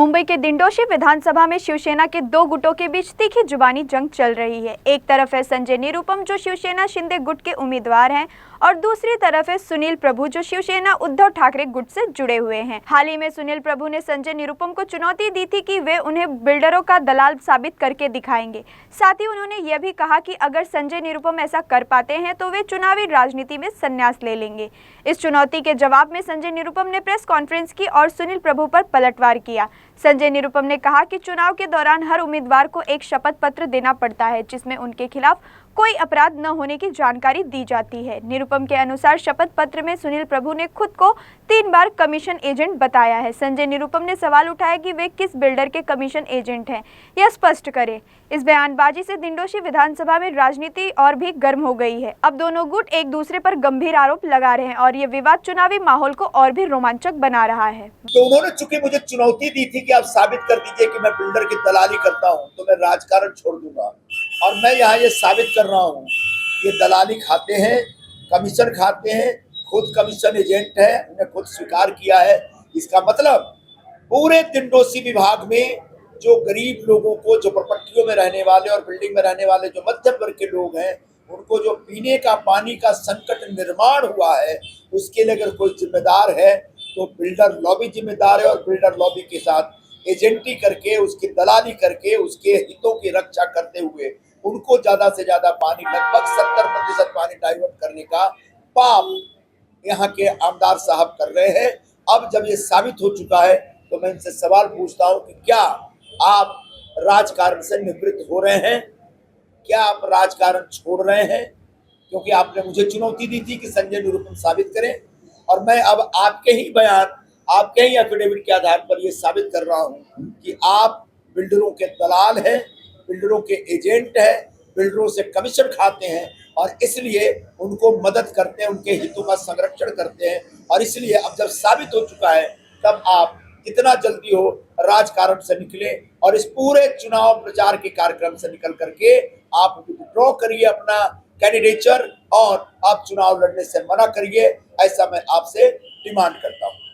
मुंबई के दिंडोशी विधानसभा में शिवसेना के दो गुटों के बीच तीखी जुबानी जंग चल रही है। एक तरफ है संजय निरुपम जो शिवसेना शिंदे गुट के उम्मीदवार हैं और दूसरी तरफ है सुनील प्रभु जो शिवसेना उद्धव ठाकरे गुट से जुड़े हुए हैं। हाल ही में सुनील प्रभु ने संजय निरुपम को चुनौती दी थी कि वे उन्हें बिल्डरों का दलाल साबित करके दिखाएंगे। साथ ही उन्होंने यह भी कहा कि अगर संजय निरुपम ऐसा कर पाते हैं तो वे चुनावी राजनीति में संन्यास ले लेंगे। इस चुनौती के जवाब में संजय निरुपम ने प्रेस कॉन्फ्रेंस की और सुनील प्रभु पर पलटवार किया। संजय निरुपम ने कहा कि चुनाव के दौरान हर उम्मीदवार को एक शपथ पत्र देना पड़ता है जिसमें उनके खिलाफ कोई अपराध न होने की जानकारी दी जाती है। निरुपम के अनुसार शपथ पत्र में सुनील प्रभु ने खुद को 3 बार कमीशन एजेंट बताया है। संजय निरुपम ने सवाल उठाया कि वे किस बिल्डर के कमीशन एजेंट हैं, यह स्पष्ट करें। इस बयानबाजी से दिंडोशी विधानसभा में राजनीति और भी गर्म हो गई है। अब दोनों गुट एक दूसरे पर गंभीर आरोप लगा रहे हैं और ये विवाद चुनावी माहौल को और भी रोमांचक बना रहा है। तो उन्होंने चूंकि मुझे चुनौती दी थी कि आप साबित कर दीजिए कि मैं बिल्डर की दलाली करता हूं, तो मैं राजकारण छोड़ दूंगा। और मैं यहाँ ये साबित कर रहा हूँ, ये दलाली खाते हैं, कमीशन खाते हैं, खुद कमीशन एजेंट है, उन्हें खुद स्वीकार किया है। इसका मतलब पूरे दिंडोशी विभाग में जो गरीब लोगों को, जो प्रॉपर्टियों में रहने वाले और बिल्डिंग में रहने वाले जो मध्यम वर्ग के लोग हैं, उनको जो पीने का पानी का संकट निर्माण हुआ है, उसके लिए अगर कोई जिम्मेदार है तो बिल्डर लॉबी जिम्मेदार है। और बिल्डर लॉबी के साथ एजेंटी करके, उसकी दलाली करके, उसके हितों की रक्षा करते हुए उनको ज्यादा से ज्यादा पानी, लगभग 70% पानी डाइवर्ट करने का पाप यहाँ के आमदार साहब कर रहे हैं। अब जब ये साबित हो चुका है तो मैं इनसे सवाल पूछता हूँ कि क्या आप राजकारण से निवृत्त हो रहे हैं? क्या आप राजकारण छोड़ रहे हैं? क्योंकि आपने मुझे चुनौती दी थी कि संजय निरुपम साबित करें, और मैं अब आपके ही बयान, आपके ही एफिडेविट के आधार पर यह साबित कर रहा हूं कि आप बिल्डरों के दलाल हैं, बिल्डरों के एजेंट हैं, बिल्डरों से कमीशन खाते हैं और इसलिए उनको मदद करते हैं, उनके हितों का संरक्षण करते हैं। और इसलिए अब जब साबित हो चुका है तब आप जितना जल्दी हो राजकारण से निकले और इस पूरे चुनाव प्रचार के कार्यक्रम से निकल करके आप विड्रॉ करिए अपना कैंडिडेचर और आप चुनाव लड़ने से मना करिए। ऐसा मैं आपसे डिमांड करता हूं।